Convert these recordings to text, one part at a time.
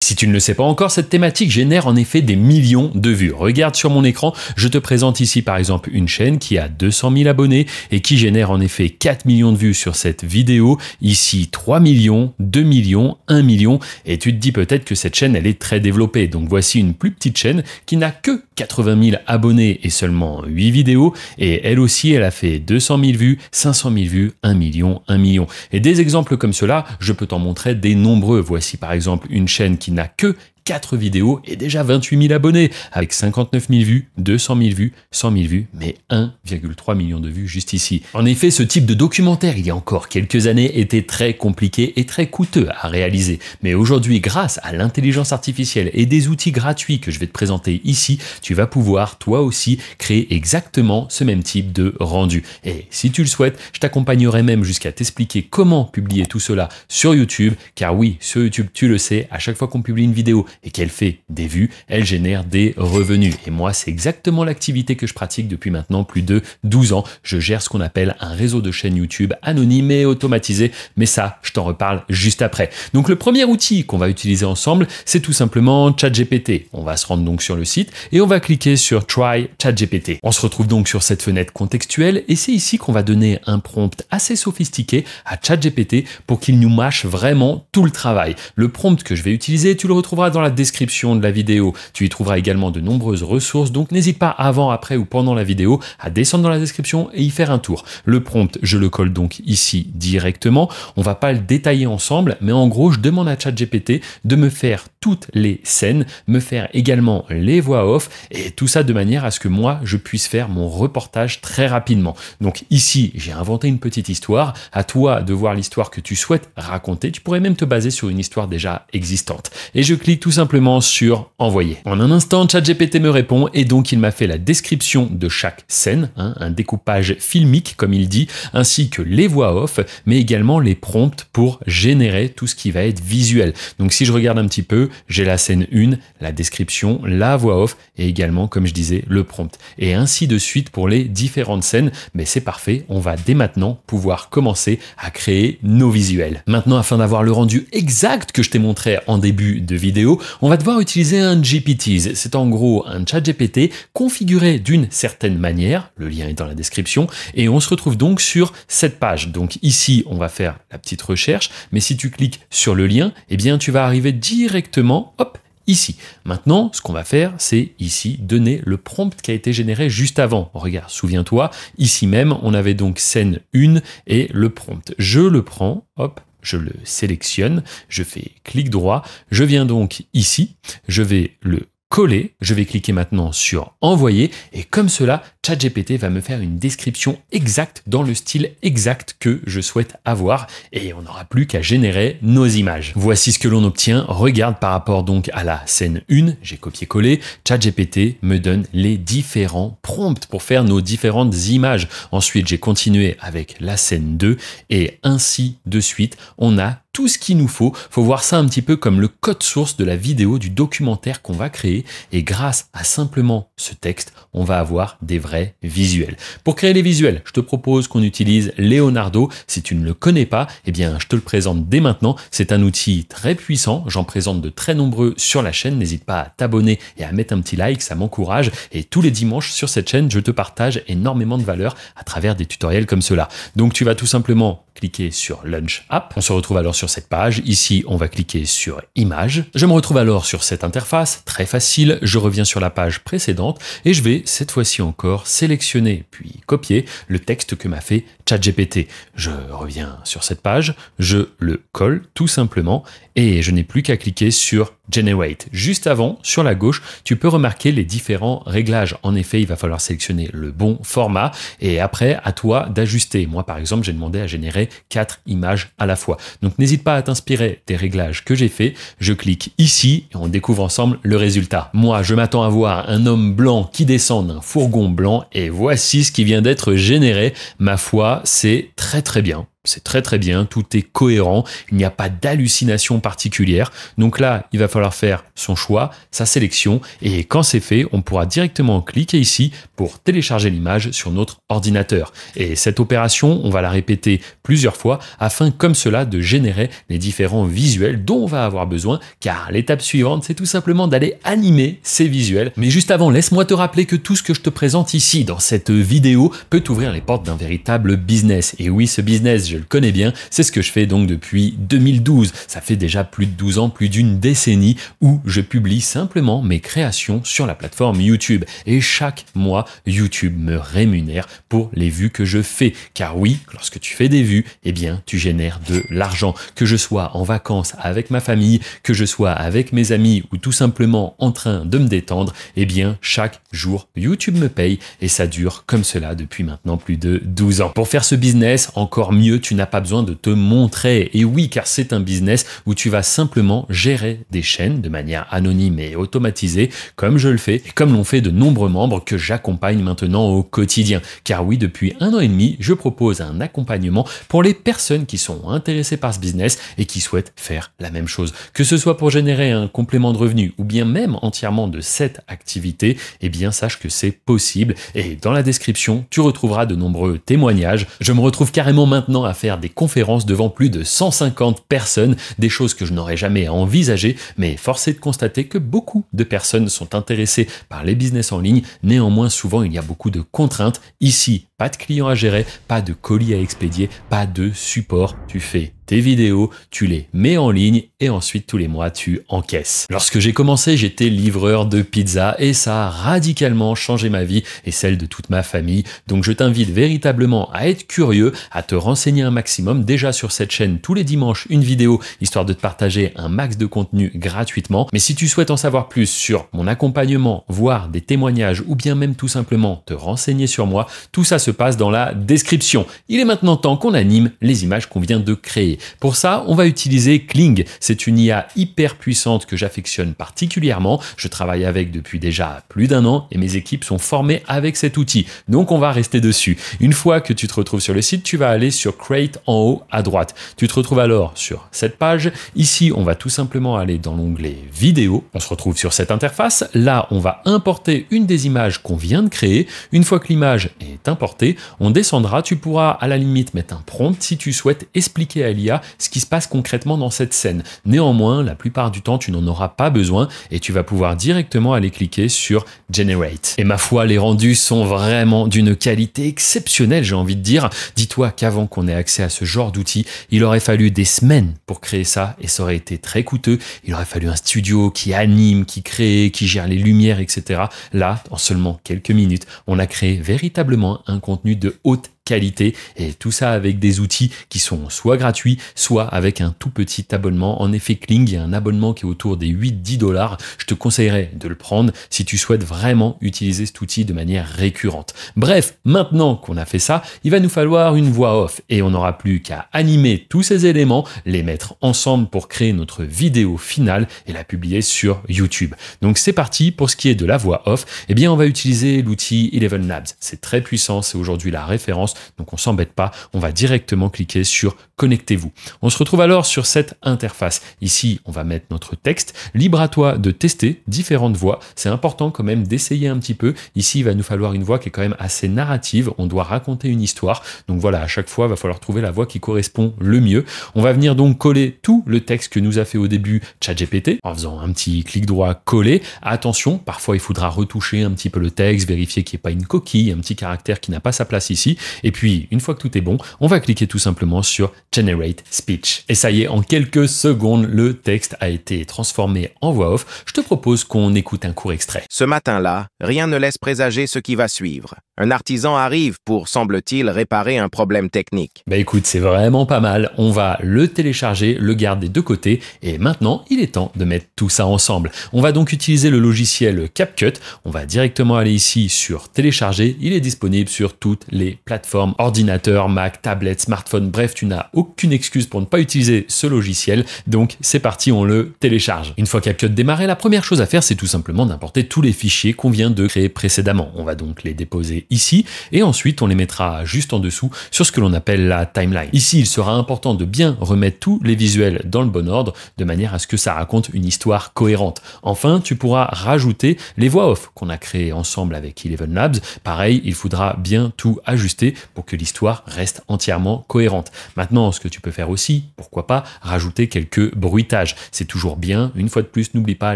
Si tu ne le sais pas encore, cette thématique génère en effet des millions de vues. Regarde sur mon écran, je te présente ici par exemple une chaîne qui a 200 000 abonnés et qui génère en effet 4 millions de vues sur cette vidéo. Ici 3 millions, 2 millions, 1 million et tu te dis peut-être que cette chaîne elle est très développée. Donc voici une plus petite chaîne qui n'a que 80 000 abonnés et seulement 8 vidéos et elle aussi elle a fait 200 000 vues, 500 000 vues, 1 million, 1 million. Et des exemples comme cela, je peux t'en montrer des nombreux. Voici par exemple une chaîne qui n'a que 4 vidéos et déjà 28 000 abonnés avec 59 000 vues, 200 000 vues, 100 000 vues, mais 1,3 million de vues juste ici. En effet, ce type de documentaire, il y a encore quelques années, était très compliqué et très coûteux à réaliser. Mais aujourd'hui, grâce à l'intelligence artificielle et des outils gratuits que je vais te présenter ici, tu vas pouvoir toi aussi créer exactement ce même type de rendu. Et si tu le souhaites, je t'accompagnerai même jusqu'à t'expliquer comment publier tout cela sur YouTube, car oui, sur YouTube, tu le sais, à chaque fois qu'on publie une vidéo et qu'elle fait des vues, elle génère des revenus. Et moi, c'est exactement l'activité que je pratique depuis maintenant plus de 12 ans. Je gère ce qu'on appelle un réseau de chaînes YouTube anonyme et automatisé, mais ça, je t'en reparle juste après. Donc le premier outil qu'on va utiliser ensemble, c'est tout simplement ChatGPT. On va se rendre donc sur le site et on va cliquer sur Try ChatGPT. On se retrouve donc sur cette fenêtre contextuelle et c'est ici qu'on va donner un prompt assez sophistiqué à ChatGPT pour qu'il nous mâche vraiment tout le travail. Le prompt que je vais utiliser, tu le retrouveras dans la description de la vidéo. Tu y trouveras également de nombreuses ressources, donc n'hésite pas avant, après ou pendant la vidéo à descendre dans la description et y faire un tour. Le prompt, je le colle donc ici directement. On va pas le détailler ensemble, mais en gros, je demande à ChatGPT de me faire toutes les scènes, me faire également les voix off et tout ça de manière à ce que moi, je puisse faire mon reportage très rapidement. Donc ici, j'ai inventé une petite histoire. À toi de voir l'histoire que tu souhaites raconter. Tu pourrais même te baser sur une histoire déjà existante. Et je clique tout simplement sur envoyer. En un instant, ChatGPT me répond et donc il m'a fait la description de chaque scène, un découpage filmique comme il dit, ainsi que les voix off, mais également les prompts pour générer tout ce qui va être visuel. Donc si je regarde un petit peu, j'ai la scène 1, la description, la voix off et également, comme je disais, le prompt. Et ainsi de suite pour les différentes scènes, mais c'est parfait, on va dès maintenant pouvoir commencer à créer nos visuels. Maintenant, afin d'avoir le rendu exact que je t'ai montré en début de vidéo, on va devoir utiliser un GPT. C'est en gros un ChatGPT configuré d'une certaine manière, le lien est dans la description, et on se retrouve donc sur cette page. Donc ici, on va faire la petite recherche, mais si tu cliques sur le lien, eh bien tu vas arriver directement, hop, ici. Maintenant, ce qu'on va faire, c'est ici donner le prompt qui a été généré juste avant. Regarde, souviens-toi, ici même, on avait donc scène 1 et le prompt. Je le prends, hop, je le sélectionne, je fais clic droit, je viens donc ici, je vais le coller, je vais cliquer maintenant sur envoyer et comme cela, ChatGPT va me faire une description exacte dans le style exact que je souhaite avoir et on n'aura plus qu'à générer nos images. Voici ce que l'on obtient. Regarde par rapport donc à la scène 1, j'ai copié-collé, ChatGPT me donne les différents prompts pour faire nos différentes images. Ensuite, j'ai continué avec la scène 2 et ainsi de suite, on a tout ce qu'il nous faut. Faut voir ça un petit peu comme le code source de la vidéo, du documentaire qu'on va créer. Et grâce à simplement ce texte, on va avoir des vrais visuels. Pour créer les visuels, je te propose qu'on utilise Leonardo. Si tu ne le connais pas, eh bien, je te le présente dès maintenant. C'est un outil très puissant. J'en présente de très nombreux sur la chaîne. N'hésite pas à t'abonner et à mettre un petit like, ça m'encourage. Et tous les dimanches sur cette chaîne, je te partage énormément de valeur à travers des tutoriels comme cela. Donc, tu vas tout simplement cliquer sur Launch App. On se retrouve alors sur cette page. Ici, on va cliquer sur Images. Je me retrouve alors sur cette interface, très facile. Je reviens sur la page précédente et je vais cette fois-ci encore sélectionner puis copier le texte que m'a fait ChatGPT. Je reviens sur cette page, je le colle tout simplement et je n'ai plus qu'à cliquer sur Generate. Juste avant, sur la gauche, tu peux remarquer les différents réglages. En effet, il va falloir sélectionner le bon format et après, à toi d'ajuster. Moi, par exemple, j'ai demandé à générer 4 images à la fois. Donc, n'hésite pas à t'inspirer des réglages que j'ai fait. Je clique ici et on découvre ensemble le résultat. Moi, je m'attends à voir un homme blanc qui descend d'un fourgon blanc et voici ce qui vient d'être généré. Ma foi, c'est très très bien. c'est très très bien, tout est cohérent, il n'y a pas d'hallucination particulière. Donc là, il va falloir faire son choix, sa sélection, et quand c'est fait, on pourra directement cliquer ici pour télécharger l'image sur notre ordinateur. Et cette opération, on va la répéter plusieurs fois afin comme cela de générer les différents visuels dont on va avoir besoin, car l'étape suivante, c'est tout simplement d'aller animer ces visuels. Mais juste avant, laisse-moi te rappeler que tout ce que je te présente ici dans cette vidéo peut t'ouvrir les portes d'un véritable business. Et oui, ce business, je le connais bien, c'est ce que je fais donc depuis 2012. Ça fait déjà plus de 12 ans, plus d'une décennie où je publie simplement mes créations sur la plateforme YouTube. Et chaque mois, YouTube me rémunère pour les vues que je fais. Car oui, lorsque tu fais des vues, eh bien, tu génères de l'argent. Que je sois en vacances avec ma famille, que je sois avec mes amis ou tout simplement en train de me détendre, eh bien, chaque jour, YouTube me paye et ça dure comme cela depuis maintenant plus de 12 ans. Pour faire ce business, encore mieux, tu n'as pas besoin de te montrer. Et oui, car c'est un business où tu vas simplement gérer des chaînes de manière anonyme et automatisée, comme je le fais et comme l'ont fait de nombreux membres que j'accompagne maintenant au quotidien. Car oui, depuis 1 an et demi, je propose un accompagnement pour les personnes qui sont intéressées par ce business et qui souhaitent faire la même chose. Que ce soit pour générer un complément de revenu ou bien même entièrement de cette activité, eh bien sache que c'est possible. Et dans la description, tu retrouveras de nombreux témoignages. Je me retrouve carrément maintenant à faire des conférences devant plus de 150 personnes, des choses que je n'aurais jamais envisagées, mais force est de constater que beaucoup de personnes sont intéressées par les business en ligne. Néanmoins, souvent, il y a beaucoup de contraintes. Ici, pas de clients à gérer, pas de colis à expédier, pas de support. Tu fais tes vidéos, tu les mets en ligne et ensuite tous les mois tu encaisses. Lorsque j'ai commencé, j'étais livreur de pizza et ça a radicalement changé ma vie et celle de toute ma famille. Donc je t'invite véritablement à être curieux, à te renseigner un maximum. Déjà sur cette chaîne, tous les dimanches, une vidéo histoire de te partager un max de contenu gratuitement. Mais si tu souhaites en savoir plus sur mon accompagnement, voir des témoignages ou bien même tout simplement te renseigner sur moi, tout ça se passe dans la description. Il est maintenant temps qu'on anime les images qu'on vient de créer. Pour ça, on va utiliser Kling. C'est une IA hyper puissante que j'affectionne particulièrement. Je travaille avec depuis déjà plus d'1 an et mes équipes sont formées avec cet outil. Donc, on va rester dessus. Une fois que tu te retrouves sur le site, tu vas aller sur Create en haut à droite. Tu te retrouves alors sur cette page. Ici, on va tout simplement aller dans l'onglet Vidéo. On se retrouve sur cette interface. Là, on va importer une des images qu'on vient de créer. Une fois que l'image est importée, on descendra. Tu pourras à la limite mettre un prompt si tu souhaites expliquer à l'IA ce qui se passe concrètement dans cette scène. Néanmoins, la plupart du temps, tu n'en auras pas besoin et tu vas pouvoir directement aller cliquer sur Generate. Et ma foi, les rendus sont vraiment d'une qualité exceptionnelle, j'ai envie de dire. Dis-toi qu'avant qu'on ait accès à ce genre d'outils, il aurait fallu des semaines pour créer ça et ça aurait été très coûteux. Il aurait fallu un studio qui anime, qui crée, qui gère les lumières, etc. Là, en seulement quelques minutes, on a créé véritablement un contenu de haute qualité et tout ça avec des outils qui sont soit gratuits, soit avec un tout petit abonnement. En effet, Kling, il y a un abonnement qui est autour des 8-10 $. Je te conseillerais de le prendre si tu souhaites vraiment utiliser cet outil de manière récurrente. Bref, maintenant qu'on a fait ça, il va nous falloir une voix off et on n'aura plus qu'à animer tous ces éléments, les mettre ensemble pour créer notre vidéo finale et la publier sur YouTube. Donc c'est parti. Pour ce qui est de la voix off, eh bien on va utiliser l'outil Eleven Labs. C'est très puissant, c'est aujourd'hui la référence. Donc on s'embête pas, on va directement cliquer sur Connectez-vous. On se retrouve alors sur cette interface. Ici, on va mettre notre texte. Libre à toi de tester différentes voix. C'est important quand même d'essayer un petit peu. Ici, il va nous falloir une voix qui est quand même assez narrative. On doit raconter une histoire. Donc voilà, à chaque fois, il va falloir trouver la voix qui correspond le mieux. On va venir donc coller tout le texte que nous a fait au début ChatGPT en faisant un petit clic droit coller. Attention, parfois il faudra retoucher un petit peu le texte, vérifier qu'il n'y ait pas une coquille, un petit caractère qui n'a pas sa place ici. Et puis, une fois que tout est bon, on va cliquer tout simplement sur Generate Speech. Et ça y est, en quelques secondes, le texte a été transformé en voix off. Je te propose qu'on écoute un court extrait. Ce matin-là, rien ne laisse présager ce qui va suivre. Un artisan arrive pour, semble-t-il, réparer un problème technique. Bah écoute, c'est vraiment pas mal. On va le télécharger, le garder de côté et maintenant, il est temps de mettre tout ça ensemble. On va donc utiliser le logiciel CapCut. On va directement aller ici sur télécharger. Il est disponible sur toutes les plateformes plateformes, ordinateur, Mac, tablette, smartphone, bref, tu n'as aucune excuse pour ne pas utiliser ce logiciel. Donc c'est parti, on le télécharge. Une fois CapCut démarré, la première chose à faire, c'est tout simplement d'importer tous les fichiers qu'on vient de créer précédemment. On va donc les déposer ici et ensuite on les mettra juste en dessous sur ce que l'on appelle la timeline. Ici, il sera important de bien remettre tous les visuels dans le bon ordre de manière à ce que ça raconte une histoire cohérente. Enfin, tu pourras rajouter les voix off qu'on a créées ensemble avec Eleven Labs. Pareil, il faudra bien tout ajuster pour que l'histoire reste entièrement cohérente. Maintenant, ce que tu peux faire aussi, pourquoi pas, rajouter quelques bruitages. C'est toujours bien. Une fois de plus, n'oublie pas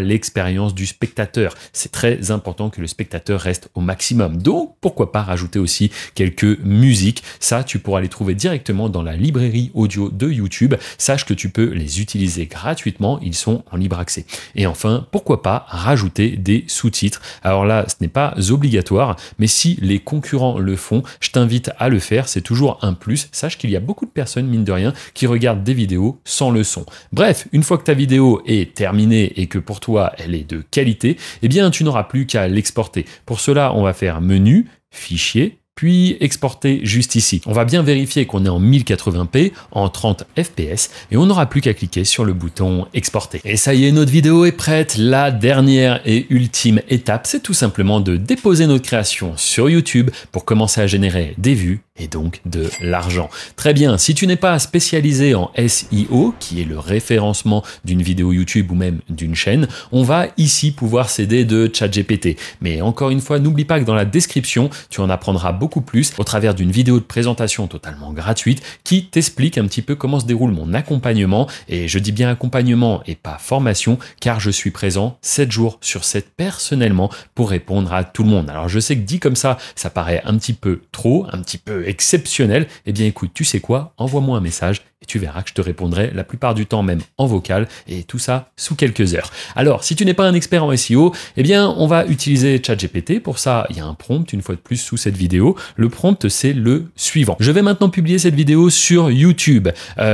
l'expérience du spectateur. C'est très important que le spectateur reste au maximum. Donc, pourquoi pas rajouter aussi quelques musiques. Ça, tu pourras les trouver directement dans la librairie audio de YouTube. Sache que tu peux les utiliser gratuitement. Ils sont en libre accès. Et enfin, pourquoi pas rajouter des sous-titres. Alors là, ce n'est pas obligatoire, mais si les concurrents le font, je t'invite à le faire. C'est toujours un plus. Sache qu'il y a beaucoup de personnes, mine de rien, qui regardent des vidéos sans le son. Bref, une fois que ta vidéo est terminée et que pour toi, elle est de qualité, eh bien, tu n'auras plus qu'à l'exporter. Pour cela, on va faire menu, fichier, puis exporter juste ici. On va bien vérifier qu'on est en 1080p, en 30 fps, et on n'aura plus qu'à cliquer sur le bouton exporter. Et ça y est, notre vidéo est prête. La dernière et ultime étape, c'est tout simplement de déposer notre création sur YouTube pour commencer à générer des vues et donc de l'argent. Très bien, si tu n'es pas spécialisé en SEO, qui est le référencement d'une vidéo YouTube ou même d'une chaîne, on va ici pouvoir s'aider de ChatGPT. Mais encore une fois, n'oublie pas que dans la description, tu en apprendras beaucoup plus au travers d'une vidéo de présentation totalement gratuite qui t'explique un petit peu comment se déroule mon accompagnement. Et je dis bien accompagnement et pas formation, car je suis présent 7 jours sur 7 personnellement pour répondre à tout le monde. Alors je sais que dit comme ça paraît un petit peu trop, un petit peu exceptionnel. Eh bien écoute, tu sais quoi? Envoie-moi un message et tu verras que je te répondrai la plupart du temps même en vocal et tout ça sous quelques heures. Alors, si tu n'es pas un expert en SEO, eh bien, on va utiliser ChatGPT. Pour ça, il y a un prompt une fois de plus sous cette vidéo. Le prompt, c'est le suivant. Je vais maintenant publier cette vidéo sur YouTube.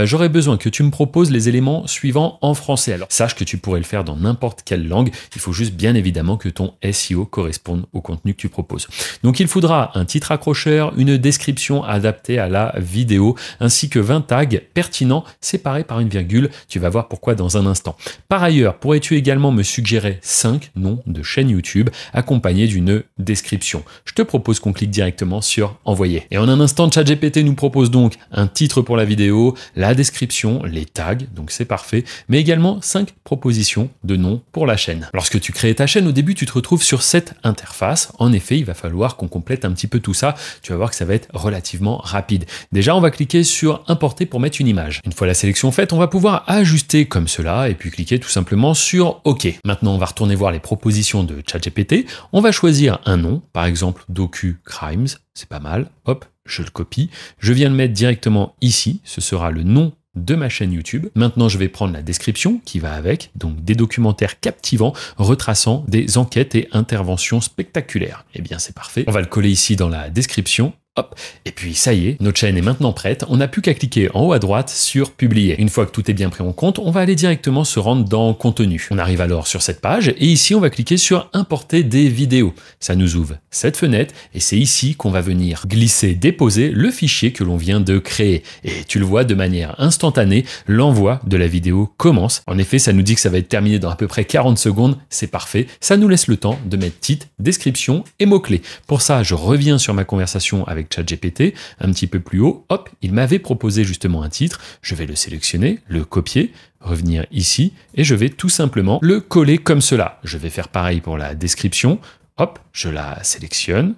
J'aurais besoin que tu me proposes les éléments suivants en français. Alors, sache que tu pourrais le faire dans n'importe quelle langue. Il faut juste bien évidemment que ton SEO corresponde au contenu que tu proposes. Donc, il faudra un titre accrocheur, une description adaptée à la vidéo, ainsi que 20 tags pertinent, séparé par une virgule. Tu vas voir pourquoi dans un instant. Par ailleurs, pourrais-tu également me suggérer 5 noms de chaînes YouTube accompagnés d'une description? Je te propose qu'on clique directement sur envoyer. Et en un instant, ChatGPT nous propose donc un titre pour la vidéo, la description, les tags, donc c'est parfait, mais également 5 propositions de noms pour la chaîne. Lorsque tu crées ta chaîne, au début, tu te retrouves sur cette interface. En effet, il va falloir qu'on complète un petit peu tout ça. Tu vas voir que ça va être relativement rapide. Déjà, on va cliquer sur importer pour mettre une image. Une fois la sélection faite, on va pouvoir ajuster comme cela et puis cliquer tout simplement sur OK. Maintenant, on va retourner voir les propositions de ChatGPT. On va choisir un nom, par exemple Docu Crimes, c'est pas mal. Hop, je le copie. Je viens le mettre directement ici. Ce sera le nom de ma chaîne YouTube. Maintenant, je vais prendre la description qui va avec, donc des documentaires captivants retraçant des enquêtes et interventions spectaculaires. Eh bien, c'est parfait. On va le coller ici dans la description. Hop. Et puis ça y est, notre chaîne est maintenant prête. On n'a plus qu'à cliquer en haut à droite sur publier. Une fois que tout est bien pris en compte, on va aller directement se rendre dans contenu. On arrive alors sur cette page et ici on va cliquer sur importer des vidéos. Ça nous ouvre cette fenêtre et c'est ici qu'on va venir glisser, déposer le fichier que l'on vient de créer. Et tu le vois de manière instantanée, l'envoi de la vidéo commence. En effet, ça nous dit que ça va être terminé dans à peu près 40 secondes. C'est parfait. Ça nous laisse le temps de mettre titre, description et mots-clés. Pour ça, je reviens sur ma conversation avec ChatGPT, un petit peu plus haut, hop, il m'avait proposé justement un titre, je vais le sélectionner, le copier, revenir ici, et je vais tout simplement le coller comme cela. Je vais faire pareil pour la description, hop, je la sélectionne,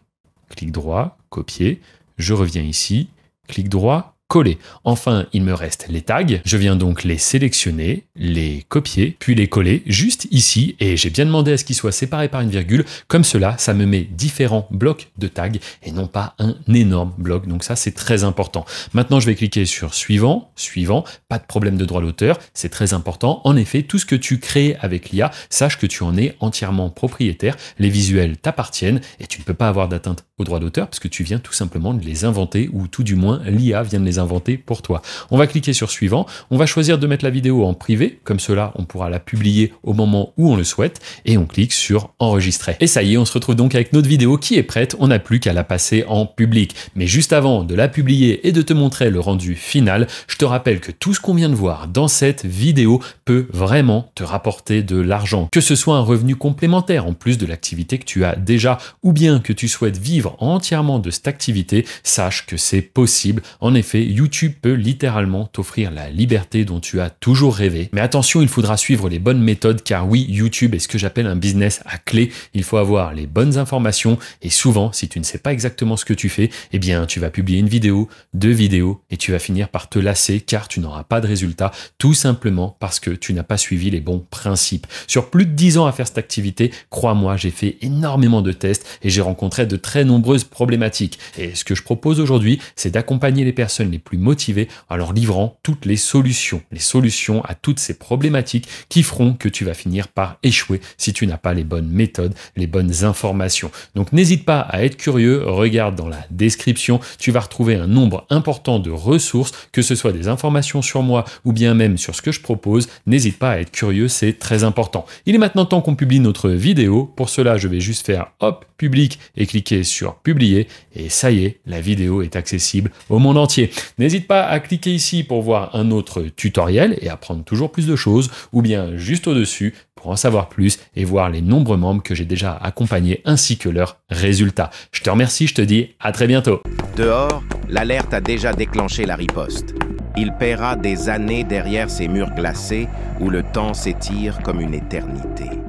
clic droit, copier, je reviens ici, clic droit, coller. Enfin, il me reste les tags. Je viens donc les sélectionner, les copier, puis les coller juste ici. Et j'ai bien demandé à ce qu'ils soient séparés par une virgule. Comme cela, ça me met différents blocs de tags et non pas un énorme bloc. Donc ça, c'est très important. Maintenant, je vais cliquer sur suivant, suivant. Pas de problème de droit d'auteur. C'est très important. En effet, tout ce que tu crées avec l'IA, sache que tu en es entièrement propriétaire. Les visuels t'appartiennent et tu ne peux pas avoir d'atteinte aux droits d'auteur parce que tu viens tout simplement de les inventer ou tout du moins l'IA vient de les inventer pour toi. On va cliquer sur suivant, on va choisir de mettre la vidéo en privé, comme cela on pourra la publier au moment où on le souhaite et on clique sur enregistrer. Et ça y est, on se retrouve donc avec notre vidéo qui est prête, on n'a plus qu'à la passer en public. Mais juste avant de la publier et de te montrer le rendu final, je te rappelle que tout ce qu'on vient de voir dans cette vidéo peut vraiment te rapporter de l'argent, que ce soit un revenu complémentaire en plus de l'activité que tu as déjà ou bien que tu souhaites vivre entièrement de cette activité, sache que c'est possible. En effet, YouTube peut littéralement t'offrir la liberté dont tu as toujours rêvé. Mais attention, il faudra suivre les bonnes méthodes car oui, YouTube est ce que j'appelle un business à clé. Il faut avoir les bonnes informations et souvent, si tu ne sais pas exactement ce que tu fais, eh bien, tu vas publier une vidéo, 2 vidéos et tu vas finir par te lasser car tu n'auras pas de résultat tout simplement parce que tu n'as pas suivi les bons principes. Sur plus de 10 ans à faire cette activité, crois-moi, j'ai fait énormément de tests et j'ai rencontré de très nombreuses problématiques. Et ce que je propose aujourd'hui, c'est d'accompagner les personnes les plus motivées en leur livrant toutes les solutions à toutes ces problématiques qui feront que tu vas finir par échouer si tu n'as pas les bonnes méthodes, les bonnes informations. Donc n'hésite pas à être curieux, regarde dans la description, tu vas retrouver un nombre important de ressources, que ce soit des informations sur moi ou bien même sur ce que je propose. N'hésite pas à être curieux, c'est très important. Il est maintenant temps qu'on publie notre vidéo. Pour cela, je vais juste faire hop, public et cliquer sur publier et ça y est, la vidéo est accessible au monde entier. N'hésite pas à cliquer ici pour voir un autre tutoriel et apprendre toujours plus de choses ou bien juste au-dessus pour en savoir plus et voir les nombreux membres que j'ai déjà accompagnés ainsi que leurs résultats. Je te remercie, je te dis à très bientôt. Dehors, l'alerte a déjà déclenché la riposte. Il paiera des années derrière ces murs glacés où le temps s'étire comme une éternité.